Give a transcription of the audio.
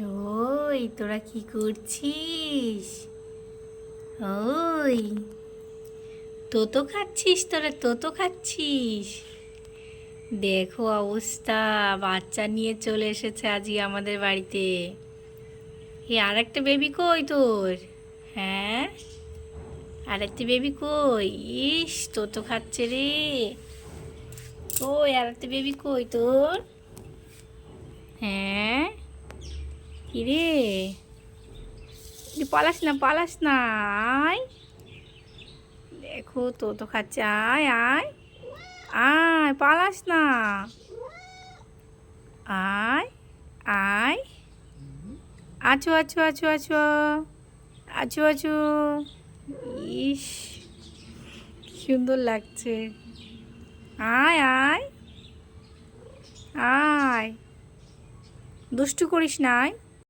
ওই তোরা কি করছিস? ওই তোতো খাচ্ছিস? তোরা তোতো খাচ্ছিস? দেখো অবস্থা, বাচ্চা নিয়ে চলে এসেছে আজই আমাদের বাড়িতে। এই আর একটা বেবি কই তোর? হ্যাঁ, আর একটা বেবি কই? ইস, তোতো খাচ্ছে রে। কই আর একটা বেবি কই তোর? হ্যাঁ, কিরে, পালাস না, পালাস না, আয়। দেখো তোতো খাচ্ছে, আয় আয় আয়, পালাস না, আয় আয়। আছো আছো আছো আছো, আছো আছো। ইস, কি সুন্দর লাগছে। আয় আয় আয়, দুষ্টু করিস না, আয়।